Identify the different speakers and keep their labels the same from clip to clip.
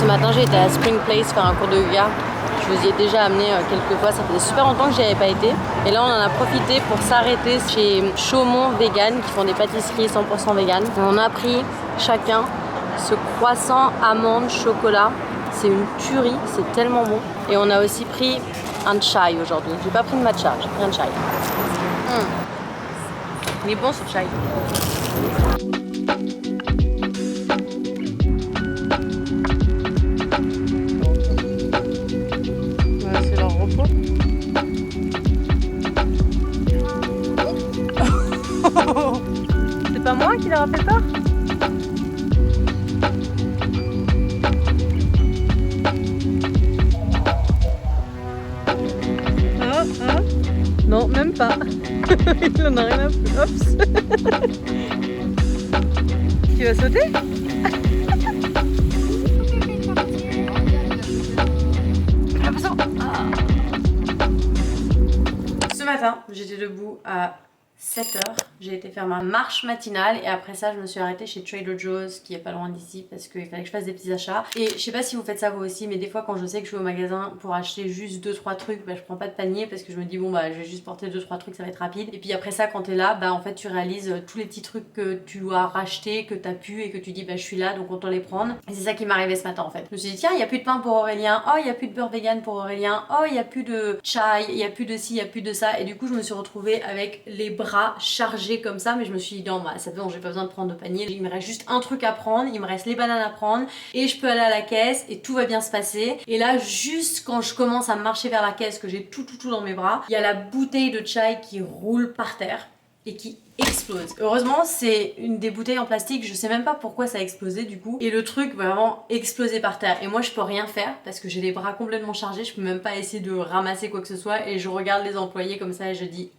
Speaker 1: Ce matin j'ai été à Spring Place faire un cours de yoga. Je vous y ai déjà amené quelques fois, ça faisait super longtemps que j'y avais pas été. Et là on en a profité pour s'arrêter chez Chaumont Vegan qui font des pâtisseries 100% vegan. Et on a pris chacun ce croissant amande chocolat. C'est une tuerie, c'est tellement bon. Et on a aussi pris un chai aujourd'hui. J'ai pas pris de matcha, j'ai pris un chai. Il est bon ce chai. C'est leur repos. C'est pas moi qui leur a fait peur? Non, même pas. Il en a rien à foutre. Oups. Tu vas sauter? Ce matin, j'étais debout à 7h, j'ai été faire ma marche matinale et après ça je me suis arrêtée chez Trader Joe's qui est pas loin d'ici parce qu'il fallait que je fasse des petits achats. Et je sais pas si vous faites ça vous aussi, mais des fois quand je sais que je suis au magasin pour acheter juste 2-3 trucs, bah je prends pas de panier parce que je me dis bon bah je vais juste porter 2-3 trucs, ça va être rapide. Et puis après ça quand t'es là, bah en fait tu réalises tous les petits trucs que tu dois racheter, que t'as pu et que tu dis bah je suis là donc autant les prendre. Et c'est ça qui m'est arrivé ce matin en fait. Je me suis dit tiens il y a plus de pain pour Aurélien, oh il y a plus de beurre vegan pour Aurélien, oh il y a plus de chai, il y a plus de ci, il y a plus de ça. Et du coup je me suis retrouvée avec les bras chargés comme ça, mais je me suis dit non bah c'est bon, j'ai pas besoin de prendre de panier, il me reste juste un truc à prendre, il me reste les bananes à prendre et je peux aller à la caisse et tout va bien se passer. Et là juste quand je commence à marcher vers la caisse, que j'ai tout dans mes bras, il y a la bouteille de chai qui roule par terre et qui explose. Heureusement c'est une des bouteilles en plastique, je sais même pas pourquoi ça a explosé du coup, et le truc vraiment explosé par terre et moi je peux rien faire parce que j'ai les bras complètement chargés, je peux même pas essayer de ramasser quoi que ce soit et je regarde les employés comme ça et je dis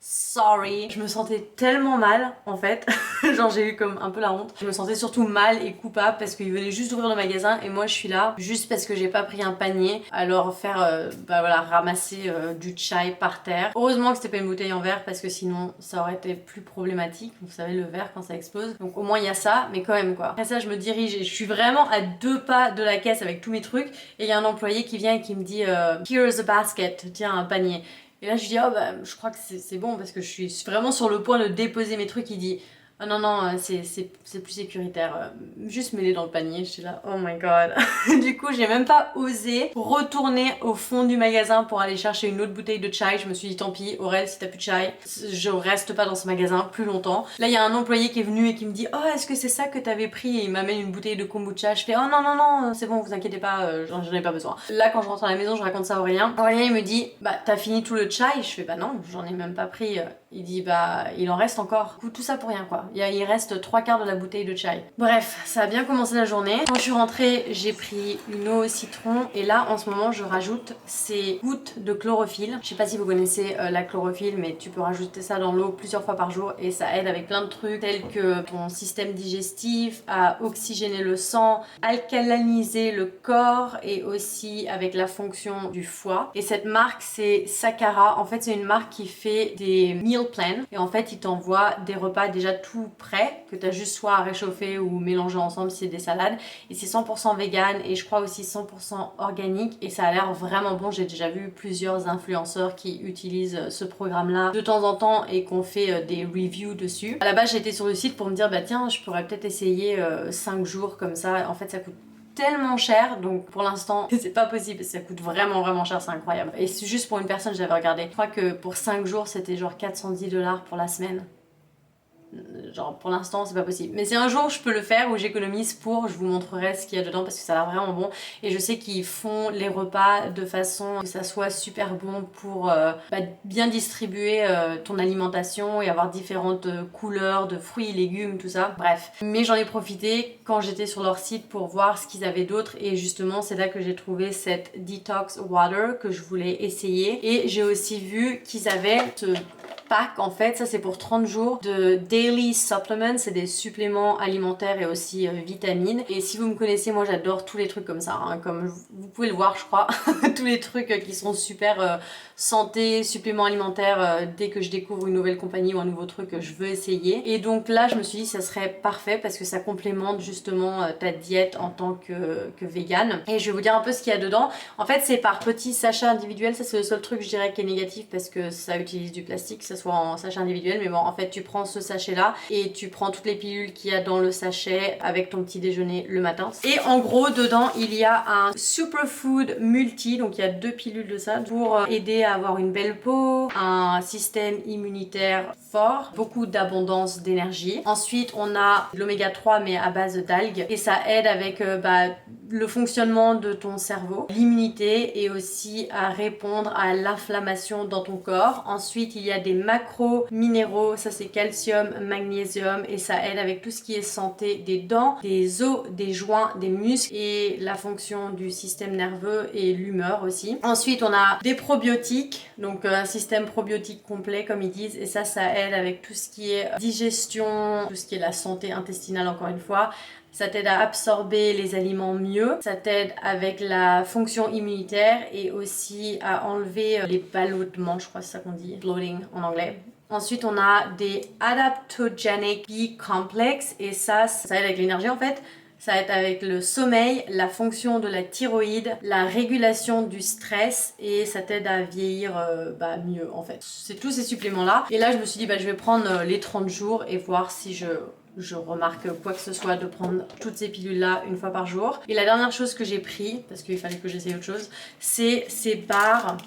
Speaker 1: sorry. Je me sentais tellement mal en fait, genre j'ai eu comme un peu la honte. Je me sentais surtout mal et coupable parce qu'ils venaient juste d'ouvrir le magasin et moi je suis là juste parce que j'ai pas pris un panier à leur faire bah voilà, ramasser du chai par terre. Heureusement que c'était pas une bouteille en verre parce que sinon ça aurait été plus problématique. Vous savez le verre quand ça explose. Donc au moins il y a ça, mais quand même quoi. Après ça je me dirige et je suis vraiment à 2 pas de la caisse avec tous mes trucs et il y a un employé qui vient et qui me dit here's a basket, tiens un panier. Et là je dis oh bah je crois que c'est bon parce que je suis vraiment sur le point de déposer mes trucs. Il dit oh non c'est plus sécuritaire, juste mets-les dans le panier. Je suis là oh my god. Du coup j'ai même pas osé retourner au fond du magasin pour aller chercher une autre bouteille de chai. Je me suis dit tant pis Aurel, si t'as plus de chai je reste pas dans ce magasin plus longtemps. Là il y a un employé qui est venu et qui me dit oh est-ce que c'est ça que t'avais pris, et il m'amène une bouteille de kombucha. Je fais oh non c'est bon vous inquiétez pas, j'en ai pas besoin. Là quand je rentre à la maison je raconte ça à Aurélien. Aurélien il me dit bah t'as fini tout le chai? Je fais bah non j'en ai même pas pris. Il dit bah il en reste encore. Du coup, tout ça pour rien quoi. Il reste 3/4 de la bouteille de chai. Bref, ça a bien commencé la journée. Quand je suis rentrée, j'ai pris une eau au citron et là en ce moment je rajoute ces gouttes de chlorophylle. Je sais pas si vous connaissez la chlorophylle, mais tu peux rajouter ça dans l'eau plusieurs fois par jour et ça aide avec plein de trucs tels que ton système digestif, à oxygéner le sang, alcaliniser le corps et aussi avec la fonction du foie. Et cette marque c'est Sakara. En fait c'est une marque qui fait des meal plans et en fait ils t'envoient des repas déjà tout prêts que tu as juste soit à réchauffer ou mélanger ensemble si c'est des salades, et c'est 100% vegan et je crois aussi 100% organique et ça a l'air vraiment bon. J'ai déjà vu plusieurs influenceurs qui utilisent ce programme là de temps en temps et qu'on fait des reviews dessus. À la base j'étais sur le site pour me dire bah tiens je pourrais peut-être essayer 5 jours comme ça. En fait ça coûte tellement cher donc pour l'instant c'est pas possible, ça coûte vraiment cher, c'est incroyable. Et c'est juste pour une personne, j'avais regardé, je crois que pour 5 jours c'était genre 410$ pour la semaine. Genre pour l'instant c'est pas possible, mais c'est un jour je peux le faire où j'économise pour, je vous montrerai ce qu'il y a dedans parce que ça a l'air vraiment bon et je sais qu'ils font les repas de façon que ça soit super bon pour bien distribuer ton alimentation et avoir différentes couleurs de fruits, légumes, tout ça, bref. Mais j'en ai profité quand j'étais sur leur site pour voir ce qu'ils avaient d'autre et justement c'est là que j'ai trouvé cette detox water que je voulais essayer et j'ai aussi vu qu'ils avaient ce pack en fait, ça c'est pour 30 jours de daily supplements, c'est des suppléments alimentaires et aussi vitamines. Et si vous me connaissez, moi j'adore tous les trucs comme ça, hein, comme vous pouvez le voir je crois, tous les trucs qui sont super santé, suppléments alimentaires, dès que je découvre une nouvelle compagnie ou un nouveau truc je veux essayer. Et donc là je me suis dit ça serait parfait parce que ça complémente justement ta diète en tant que vegan. Et je vais vous dire un peu ce qu'il y a dedans. En fait c'est par petits sachets individuels, ça c'est le seul truc je dirais qui est négatif parce que ça utilise du plastique, que ce soit en sachet individuel. Mais bon en fait tu prends ce sachet là et tu prends toutes les pilules qu'il y a dans le sachet avec ton petit déjeuner le matin. Et en gros dedans il y a un superfood multi, donc il y a 2 pilules de ça pour aider à avoir une belle peau, un système immunitaire fort, beaucoup d'abondance d'énergie. Ensuite on a l'oméga 3 mais à base d'algues et ça aide avec le fonctionnement de ton cerveau, l'immunité et aussi à répondre à l'inflammation dans ton corps. Ensuite il y a des macro-minéraux, ça c'est calcium, magnésium et ça aide avec tout ce qui est santé des dents, des os, des joints, des muscles et la fonction du système nerveux et l'humeur aussi. Ensuite on a des probiotiques, donc un système probiotique complet comme ils disent et ça aide avec tout ce qui est digestion, tout ce qui est la santé intestinale encore une fois. Ça t'aide à absorber les aliments mieux, ça t'aide avec la fonction immunitaire et aussi à enlever les ballonnements, je crois que c'est ça qu'on dit, bloating en anglais. Ensuite on a des adaptogenic B-complex et ça aide avec l'énergie en fait. Ça aide avec le sommeil, la fonction de la thyroïde, la régulation du stress et ça t'aide à vieillir mieux en fait. C'est tous ces suppléments là. Et là je me suis dit je vais prendre les 30 jours et voir si je remarque quoi que ce soit de prendre toutes ces pilules là une fois par jour. Et la dernière chose que j'ai pris, parce qu'il fallait que j'essaye autre chose, c'est ces barres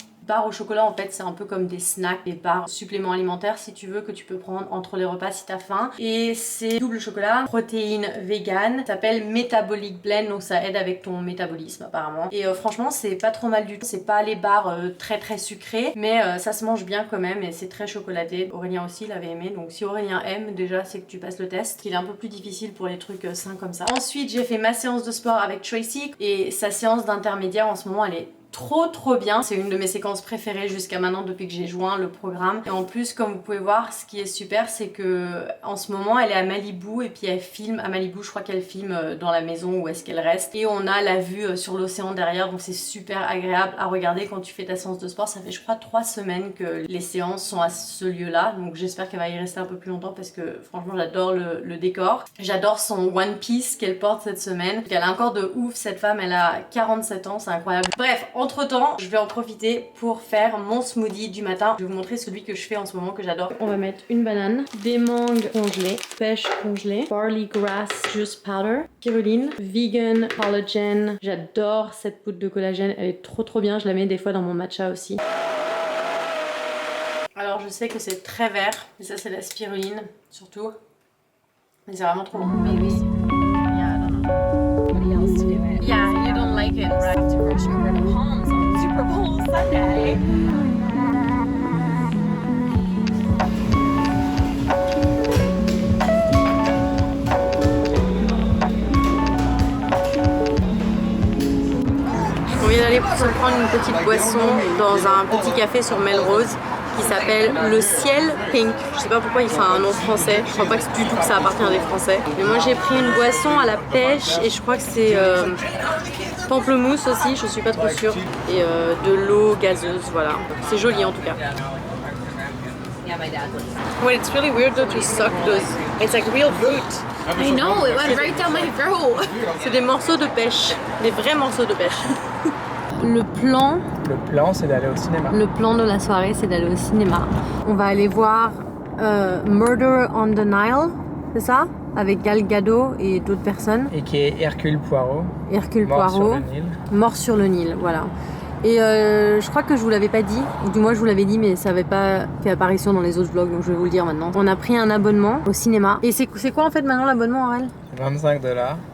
Speaker 1: au chocolat. En fait c'est un peu comme des snacks, des barres suppléments alimentaires si tu veux, que tu peux prendre entre les repas si t'as faim. Et c'est double chocolat, protéines vegan, ça s'appelle Metabolic Blend, donc ça aide avec ton métabolisme apparemment. Et franchement c'est pas trop mal du tout, c'est pas les barres très sucrées, mais ça se mange bien quand même et c'est très chocolaté. Aurélien aussi l'avait aimé, donc si Aurélien aime déjà c'est que tu passes le test. Il est un peu plus difficile pour les trucs sains comme ça. Ensuite j'ai fait ma séance de sport avec Tracy et sa séance d'intermédiaire en ce moment elle est trop bien, c'est une de mes séquences préférées jusqu'à maintenant depuis que j'ai joint le programme. Et en plus comme vous pouvez voir, ce qui est super c'est que en ce moment elle est à Malibu et puis elle filme à Malibu, je crois qu'elle filme dans la maison où est-ce qu'elle reste et on a la vue sur l'océan derrière, donc c'est super agréable à regarder quand tu fais ta séance de sport. Ça fait je crois 3 semaines que les séances sont à ce lieu là, donc j'espère qu'elle va y rester un peu plus longtemps parce que franchement j'adore le décor. J'adore son one piece qu'elle porte cette semaine, elle a un corps de ouf cette femme, elle a 47 ans, c'est incroyable. Bref, entre temps je vais en profiter pour faire mon smoothie du matin. Je vais vous montrer celui que je fais en ce moment que j'adore. On va mettre une banane, des mangues congelées, pêche congelée, barley grass juice powder, spiruline, vegan collagen. J'adore cette poudre de collagène, elle est trop bien, je la mets des fois dans mon matcha aussi. Alors je sais que c'est très vert, et ça c'est la spiruline surtout, mais c'est vraiment trop bon.
Speaker 2: Yeah, you don't like it, right? To brush over the palms on Super Bowl Sunday.
Speaker 1: On vient d'aller se prendre une petite boisson dans un petit café sur Melrose qui s'appelle le Ciel Pink. Je sais pas pourquoi il fait un nom français, je crois pas du tout que ça appartient à des français. Mais moi j'ai pris une boisson à la pêche et je crois que c'est pamplemousse aussi, je suis pas trop sûre. Et de l'eau gazeuse, voilà. C'est joli en tout cas. Well, it's really weird though to suck those. It's like real fruit.
Speaker 2: I know, it went right down my throat.
Speaker 1: C'est des morceaux de pêche, des vrais morceaux de pêche. Le plan,
Speaker 3: c'est d'aller au cinéma.
Speaker 1: Le plan de la soirée, c'est d'aller au cinéma. On va aller voir Murder on the Nile, c'est ça? Avec Gal Gadot et d'autres personnes.
Speaker 3: Et qui est Hercule Poirot.
Speaker 1: Hercule
Speaker 3: Mort
Speaker 1: Poirot.
Speaker 3: sur le Nil.
Speaker 1: Mort sur le Nil, voilà. Et je crois que je vous l'avais pas dit, ou du moins je vous l'avais dit, mais ça avait pas fait apparition dans les autres vlogs, donc je vais vous le dire maintenant. On a pris un abonnement au cinéma. Et c'est quoi en fait maintenant l'abonnement, Aurel?
Speaker 3: 25 $.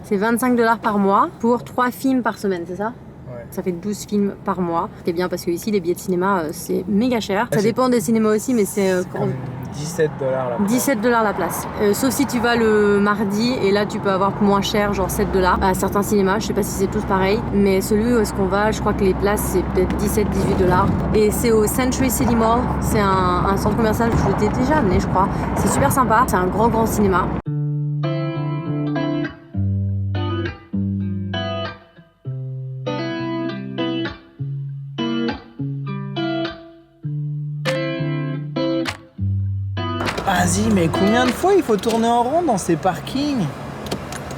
Speaker 1: C'est 25 $ par mois pour 3 films par semaine, c'est ça?
Speaker 3: Ouais.
Speaker 1: Ça fait 12 films par mois. C'est bien parce que ici les billets de cinéma c'est méga cher. Ça dépend des cinémas aussi, mais c'est
Speaker 3: 17 $ la place.
Speaker 1: 17 $ la place. Sauf si tu vas le mardi et là tu peux avoir moins cher, genre 7 $ à certains cinémas. Je sais pas si c'est tous pareil, mais celui où est-ce qu'on va, je crois que les places c'est peut-être 17-18 $. Et c'est au Century City Mall. C'est un centre commercial, je t'ai déjà amené, je crois. C'est super sympa. C'est un grand cinéma.
Speaker 3: Vas-y, mais combien de fois il faut tourner en rond dans ces parkings?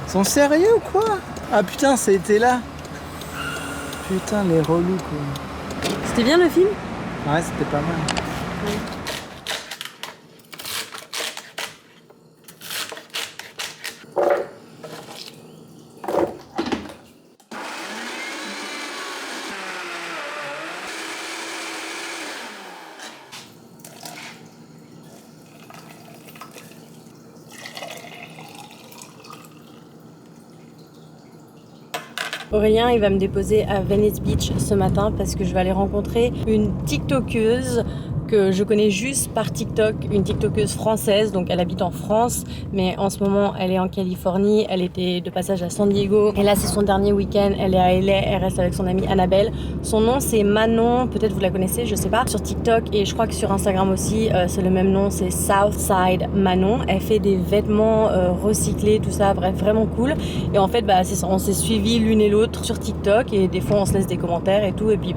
Speaker 3: Ils sont sérieux ou quoi? Ah putain, c'était là. Putain, les relous quoi.
Speaker 1: C'était bien le film?
Speaker 3: Ouais, c'était pas mal.
Speaker 1: Ouais. Aurélien, il va me déposer à Venice Beach ce matin parce que je vais aller rencontrer une TikTokeuse que je connais juste par TikTok, une TikTokeuse française, donc elle habite en France, mais en ce moment elle est en Californie, elle était de passage à San Diego, et là c'est son dernier week-end, elle est à LA, elle reste avec son amie Annabelle. Son nom c'est Manon, peut-être vous la connaissez, je sais pas, sur TikTok, et je crois que sur Instagram aussi, c'est le même nom, c'est Southside Manon. Elle fait des vêtements recyclés, tout ça, bref, vraiment cool. Et en fait, on s'est suivis l'une et l'autre sur TikTok, et des fois on se laisse des commentaires et tout, et puis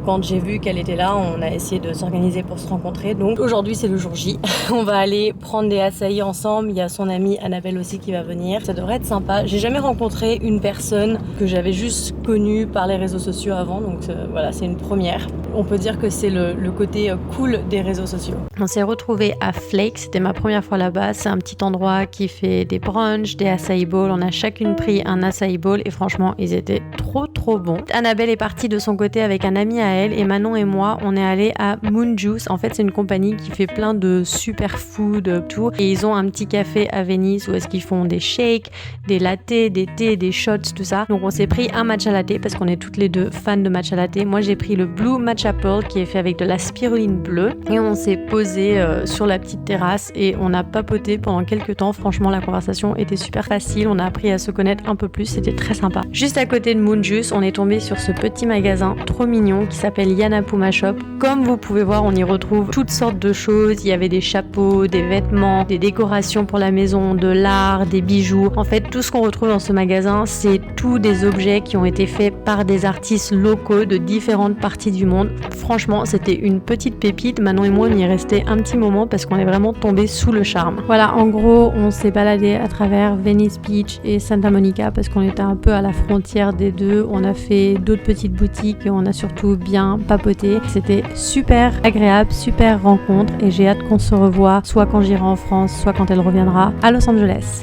Speaker 1: quand j'ai vu qu'elle était là, on a essayé de s'organiser pour se rencontrer. Donc aujourd'hui c'est le jour J. On va aller prendre des açaïs ensemble. Il y a son amie Annabelle aussi qui va venir. Ça devrait être sympa. J'ai jamais rencontré une personne que j'avais juste connue par les réseaux sociaux avant. Donc voilà, c'est une première. On peut dire que c'est le côté cool des réseaux sociaux. On s'est retrouvés à Flake. C'était ma première fois là-bas. C'est un petit endroit qui fait des brunchs, des açaï bowls. On a chacune pris un açaï bowl et franchement, ils étaient trop bons. Annabelle est partie de son côté avec un ami à elle et Manon et moi, on est allés à Moon Juice. En fait, c'est une compagnie qui fait plein de superfood, tout. Et ils ont un petit café à Venise où est-ce qu'ils font des shakes, des lattés, des thés, des shots, tout ça. Donc on s'est pris un matcha latte parce qu'on est toutes les deux fans de matcha latte. Moi, j'ai pris le Blue Matcha Pearl qui est fait avec de la spiruline bleue. Et on s'est posé sur la petite terrasse et on a papoté pendant quelques temps. Franchement, la conversation était super facile. On a appris à se connaître un peu plus. C'était très sympa. Juste à côté de Moon Juice, on est tombé sur ce petit magasin trop mignon qui s'appelle Yana Puma Shop. Comme vous pouvez voir, on y retrouve toutes sortes de choses. Il y avait des chapeaux, des vêtements, des décorations pour la maison, de l'art, des bijoux. En fait, tout ce qu'on retrouve dans ce magasin, c'est tous des objets qui ont été faits par des artistes locaux de différentes parties du monde. Franchement, c'était une petite pépite. Manon et moi, on y est resté un petit moment parce qu'on est vraiment tombé sous le charme. Voilà, en gros, on s'est baladé à travers Venice Beach et Santa Monica parce qu'on était un peu à la frontière des deux. On a fait d'autres petites boutiques et on a surtout bien papoté. C'était super agréable, super rencontre et j'ai hâte qu'on se revoie soit quand j'irai en France, soit quand elle reviendra à Los Angeles.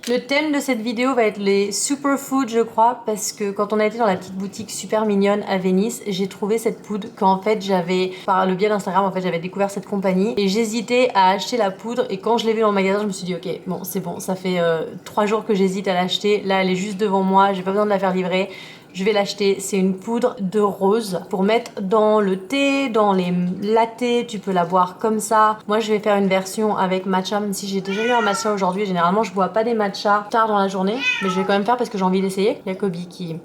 Speaker 1: Le thème de cette vidéo va être les superfoods, je crois, parce que quand on a été dans la petite boutique super mignonne à Venise, j'ai trouvé cette poudre qu'en fait j'avais, par le biais d'Instagram, en fait j'avais découvert cette compagnie et j'hésitais à acheter la poudre et quand je l'ai vue dans le magasin, je me suis dit ok, bon c'est bon, ça fait 3 jours que j'hésite à l'acheter, là elle est juste devant moi, j'ai pas besoin de la faire livrer. Je vais l'acheter, c'est une poudre de rose pour mettre dans le thé, dans les lattés, tu peux la boire comme ça. Moi je vais faire une version avec matcha, même si j'ai déjà eu un matcha aujourd'hui. Généralement je bois pas des matchas tard dans la journée, mais je vais quand même faire parce que j'ai envie d'essayer. Il y a Kobe qui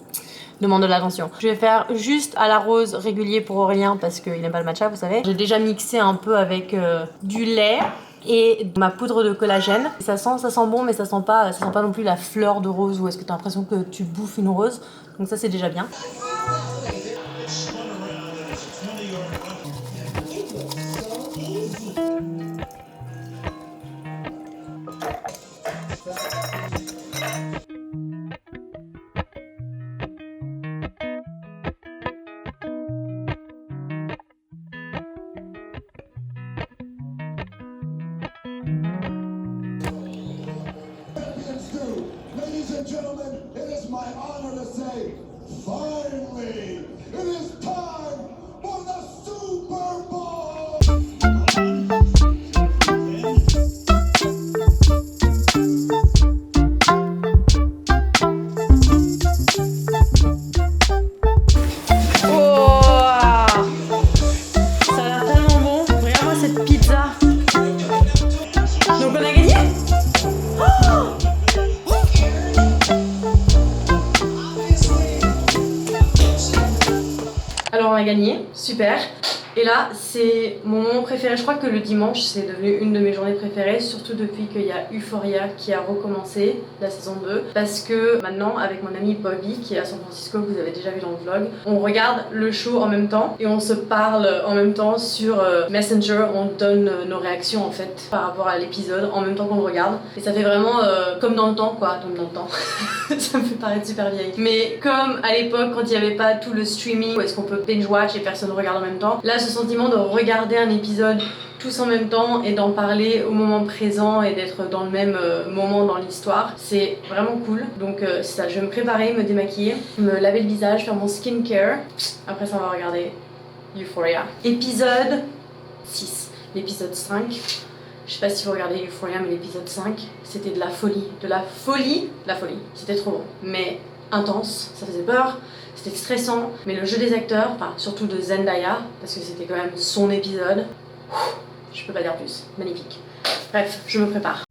Speaker 1: demande de l'attention. Je vais faire juste à la rose régulier pour Aurélien parce qu'il n'aime pas le matcha, vous savez. J'ai déjà mixé un peu avec du lait et ma poudre de collagène. Ça sent bon, mais ça sent pas non plus la fleur de rose ou est-ce que tu as l'impression que tu bouffes une rose. Donc ça c'est déjà bien.
Speaker 4: Ladies and gentlemen, it is my honor to say, finally, it is time for the Super Bowl!
Speaker 1: Oh, ça a l'air tellement bon. Regarde-moi cette pizza. a gagné, super. Et là, c'est mon moment préféré. Je crois que le dimanche, c'est devenu une de mes journées préférées, surtout depuis qu'il y a Euphoria qui a recommencé, la saison 2. Parce que maintenant, avec mon ami Bobby, qui est à San Francisco, que vous avez déjà vu dans le vlog, on regarde le show en même temps et on se parle en même temps sur Messenger. On donne nos réactions en fait par rapport à l'épisode en même temps qu'on le regarde. Et ça fait vraiment comme dans le temps, quoi. Comme dans le temps. Ça me fait paraître super vieille. Mais comme à l'époque, quand il n'y avait pas tout le streaming où est-ce qu'on peut binge-watch et personne ne regarde en même temps, là, ce sentiment de regarder un épisode tous en même temps et d'en parler au moment présent et d'être dans le même moment dans l'histoire, c'est vraiment cool. Donc c'est ça, je vais me préparer, me démaquiller, me laver le visage, faire mon skincare. Après ça, on va regarder Euphoria. Épisode 6. L'épisode 5. Je sais pas si vous regardez Euphoria, mais l'épisode 5, c'était de la folie. De la folie. C'était trop bon. Mais intense, ça faisait peur. C'était stressant, mais le jeu des acteurs, enfin surtout de Zendaya, parce que c'était quand même son épisode, je peux pas dire plus, magnifique. Bref, je me prépare.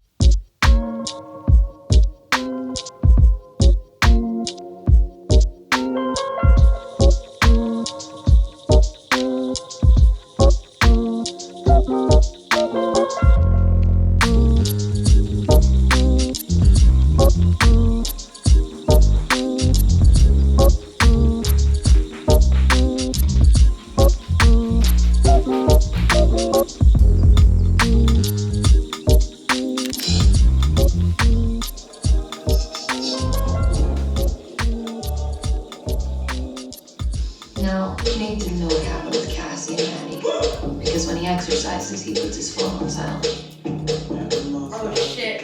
Speaker 5: Now, Nate didn't know what happened with Cassie and Maddie, because when he exercises, he puts his phone on silent.
Speaker 1: Oh shit.